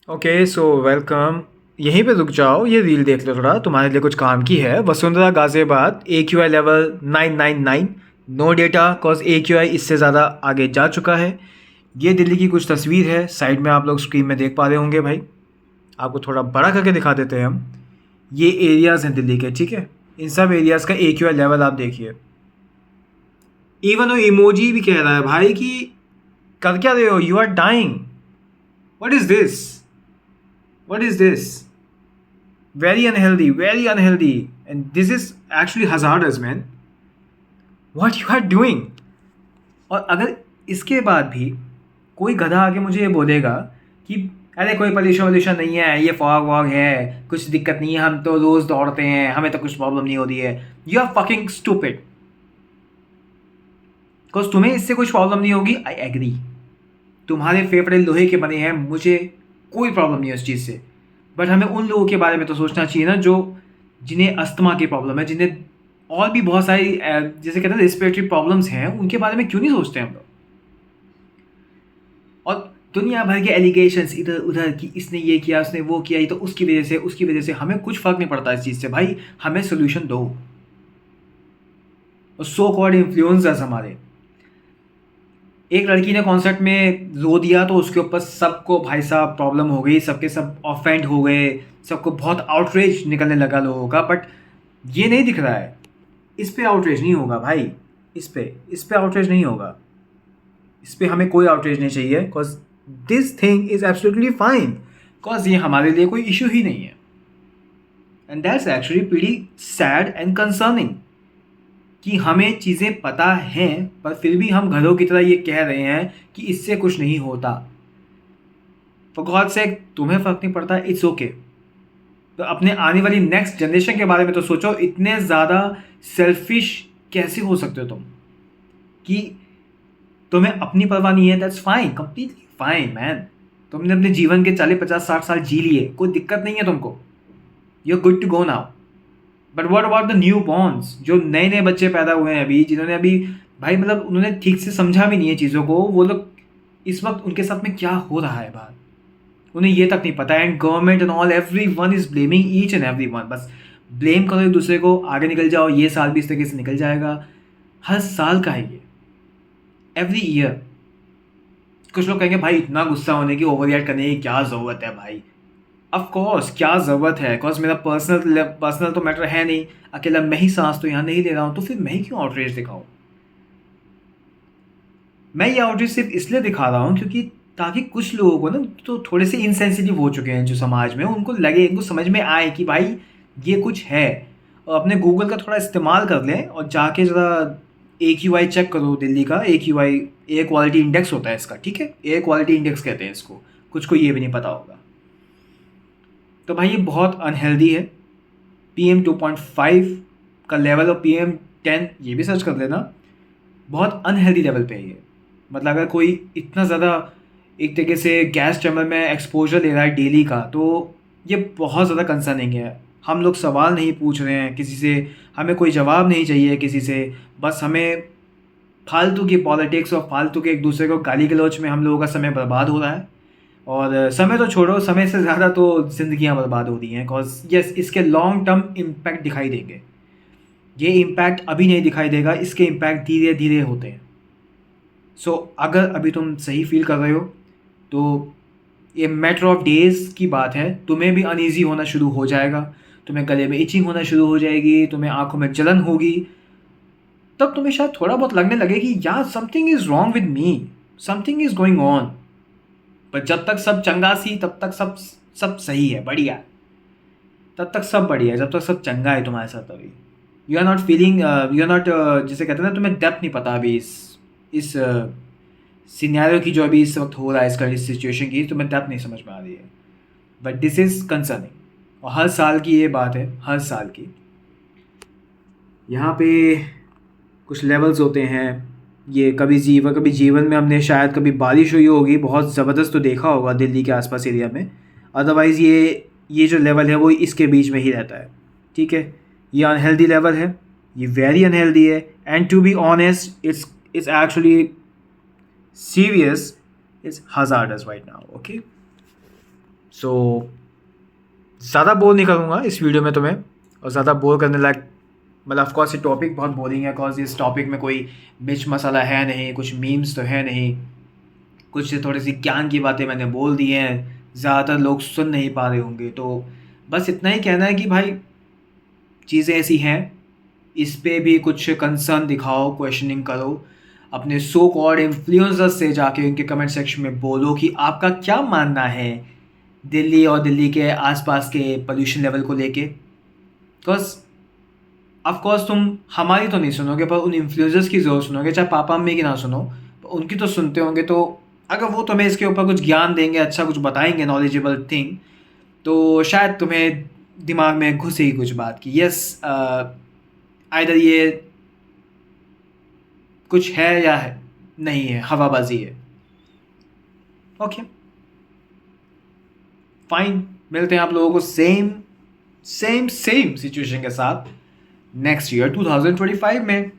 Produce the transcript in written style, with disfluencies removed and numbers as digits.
Okay so welcome. यहीं पे रुक जाओ, ये रील देख लो थोड़ा, तुम्हारे लिए कुछ काम की है। Vasundhara Ghaziabad AQI level 999, no data cause AQI इससे ज़्यादा आगे जा चुका है। ये दिल्ली की कुछ तस्वीर है, साइड में आप लोग स्क्रीन में देख पा रहे होंगे भाई। आपको थोड़ा बड़ा करके दिखा देते हैं हम। ये एरियाज़ हैं दिल्ली के, ठीक है। इन सब एरियाज़ का AQI लेवल आप देखिए। इवन वो इमोजी भी कह रहा है भाई कि कर क्या रहे हो, you are dying, what is this, what is this. very unhealthy, and this is actually hazardous, man. What you are doing? और अगर इसके बाद भी कोई गधा आके मुझे ये बोलेगा कि अरे कोई पोल्यूशन वोल्यूशन नहीं है, ये फॉग वॉग है, कुछ दिक्कत नहीं है, हम तो रोज़ दौड़ते हैं, हमें तो कुछ प्रॉब्लम नहीं होती है, you are fucking stupid. Because तुम्हें इससे कुछ प्रॉब्लम नहीं होगी, आई एग्री। तुम्हारे फेफड़े लोहे के बने हैं, मुझे कोई प्रॉब्लम नहीं है उस चीज़ से। बट हमें उन लोगों के बारे में तो सोचना चाहिए ना जो जिन्हें अस्थमा की प्रॉब्लम है, जिन्हें और भी बहुत सारी जैसे कहते हैं रेस्पिरेटरी प्रॉब्लम्स हैं, उनके बारे में क्यों नहीं सोचते हम लोग। और दुनिया भर के एलिगेशंस इधर उधर कि इसने ये किया, उसने वो किया, ये तो उसकी वजह से हमें कुछ फ़र्क नहीं पड़ता इस चीज़ से। भाई हमें सोल्यूशन दो। और सो कॉल्ड इन्फ्लुएंसर्स हमारे, एक लड़की ने कॉन्सर्ट में रो दिया तो उसके ऊपर सबको भाई साहब प्रॉब्लम हो गई, सबके सब ऑफेंड हो गए, सबको बहुत आउटरेज निकलने लगा लोगों का। बट ये नहीं दिख रहा है, इस पे आउटरेज नहीं होगा भाई, इस पे आउटरेज नहीं होगा, इस पे हमें कोई आउटरेज नहीं चाहिए। Because this thing is absolutely fine, because ये हमारे लिए कोई इशू ही नहीं है। And that's actually pretty sad and concerning कि हमें चीज़ें पता हैं पर फिर भी हम घरों की तरह ये कह रहे हैं कि इससे कुछ नहीं होता। फॉर गॉड सेक, तुम्हें फ़र्क नहीं पड़ता, इट्स ओके। तो अपने आने वाली नेक्स्ट जनरेशन के बारे में तो सोचो। इतने ज़्यादा सेल्फिश कैसे हो सकते हो तुम कि तुम्हें अपनी परवाह नहीं है। That's fine, completely fine man. तुमने अपने जीवन के 40 50 60 साल जी लिए, कोई दिक्कत नहीं है तुमको, you are good to go now. But what about the new borns, जो नए नए बच्चे पैदा हुए हैं अभी, जिन्होंने अभी भाई मतलब उन्होंने ठीक से समझा भी नहीं है चीज़ों को। वो लोग इस वक्त उनके साथ में क्या हो रहा है बाहर, उन्हें ये तक नहीं पता। And government and all, every one is blaming each and every one. बस ब्लेम करो एक दूसरे को, आगे निकल जाओ। ये साल भी इस तरीके से निकल जाएगा, हर साल का है ये, एवरी ईयर। कुछ लोग कहेंगे भाई इतना गुस्सा होने की, ओवर रिएक्ट करने की क्या ज़रूरत है भाई। ऑफ कोर्स क्या ज़रूरत है, बिकॉज मेरा पर्सनल तो मैटर है नहीं, अकेला मैं ही सांस तो यहाँ नहीं ले रहा हूँ, तो फिर मैं ही क्यों आउटरीच दिखाऊँ। मैं ये आउटरीच सिर्फ इसलिए दिखा रहा हूँ क्योंकि ताकि कुछ लोगों को ना तो थोड़े से इनसेंसिटिव हो चुके हैं जो समाज में, उनको लगे, उनको समझ में आए कि भाई ये कुछ है। और अपने गूगल का थोड़ा इस्तेमाल कर लें और जाके ज़रा AQI चेक करो दिल्ली का। AQI एयर क्वालिटी इंडेक्स होता है इसका, ठीक है, एयर क्वालिटी इंडेक्स कहते हैं इसको, कुछ को ये भी नहीं पता होगा। तो भाई ये बहुत अनहेल्दी है। PM2.5 का लेवल और PM10 ये भी सर्च कर लेना, बहुत अनहेल्दी लेवल पे है ये। मतलब अगर कोई इतना ज़्यादा एक तरीके से गैस चैम्बर में एक्सपोजर ले रहा है डेली का, तो ये बहुत ज़्यादा कंसर्निंग है। हम लोग सवाल नहीं पूछ रहे हैं किसी से, हमें कोई जवाब नहीं चाहिए किसी से, बस हमें फालतू की पॉलिटिक्स और फालतू के एक दूसरे को गाली गलौच में हम लोगों का समय बर्बाद हो रहा है। और समय तो छोड़ो, समय से ज़्यादा तो ज़िंदगियाँ बर्बाद हो रही हैं। बिकॉज यस, इसके लॉन्ग टर्म इम्पैक्ट दिखाई देंगे। ये इम्पैक्ट अभी नहीं दिखाई देगा, इसके इम्पैक्ट धीरे धीरे होते हैं। सो अगर अभी तुम सही फील कर रहे हो तो ये मैटर ऑफ डेज़ की बात है, तुम्हें भी अनईज़ी होना शुरू हो जाएगा, तुम्हें गले में इचिंग होना शुरू हो जाएगी, तुम्हें आंखों में जलन होगी। तब तुम्हें शायद थोड़ा बहुत लगने लगे कि यार something is wrong with me, something is going on. पर जब तक सब चंगा सी, तब तक सब सब सही है, बढ़िया। तब तक सब बढ़िया है, जब तक सब चंगा है तुम्हारे साथ। अभी you are not feeling, you are not, जिसे कहते हैं ना, तुम्हें डेप्थ नहीं पता अभी इस सिनेरियो की, जो अभी इस वक्त हो रहा है, इसका, इस सिचुएशन की तुम्हें डेप्थ नहीं समझ में आ रही है। बट दिस इज़ कंसर्निंग, और हर साल की ये बात है, हर साल की। यहाँ पे कुछ लेवल्स होते हैं। ये कभी जीवन में हमने शायद कभी बारिश हुई होगी बहुत ज़बरदस्त तो देखा होगा दिल्ली के आसपास एरिया में। अदरवाइज़ ये जो लेवल है वो इसके बीच में ही रहता है, ठीक है। ये अनहेल्दी लेवल है, ये वेरी अनहेल्दी है। And to be honest, it's actually serious, it's hazardous right now, okay. So ज़्यादा बोर नहीं करूँगा इस वीडियो में तुम्हें, और ज़्यादा बोर करने लायक मतलब ऑफकोर्स ये टॉपिक बहुत बोरिंग है, बिकॉज इस टॉपिक में कोई मिर्च मसाला है नहीं, कुछ मीम्स तो है नहीं, कुछ थोड़ी सी ज्ञान की बातें मैंने बोल दी हैं, ज़्यादातर लोग सुन नहीं पा रहे होंगे। तो बस इतना ही कहना है कि भाई चीज़ें ऐसी हैं, इस पे भी कुछ कंसर्न दिखाओ, क्वेश्चनिंग करो, अपने सो कॉल्ड इन्फ्लुएंसर्स से जाके उनके कमेंट सेक्शन में बोलो कि आपका क्या मानना है दिल्ली और दिल्ली के आसपास के पोल्यूशन लेवल को लेके। बिकॉज ऑफकोर्स तुम हमारी तो नहीं सुनोगे, पर उन इन्फ्लुएंसर्स की ज़रूर सुनोगे, चाहे पापा मम्मी की ना सुनो, पर उनकी तो सुनते होंगे। तो अगर वो तुम्हें इसके ऊपर कुछ ज्ञान देंगे, अच्छा कुछ बताएंगे, नॉलेजेबल थिंग, तो शायद तुम्हें दिमाग में घुसेगी कुछ बात कि यस, आइदर ये कुछ है या है नहीं है, हवाबाजी है। ओके फाइन, मिलते हैं आप लोगों को सेम सेम सेम सिचुएशन के साथ नेक्स्ट ईयर 2025 में।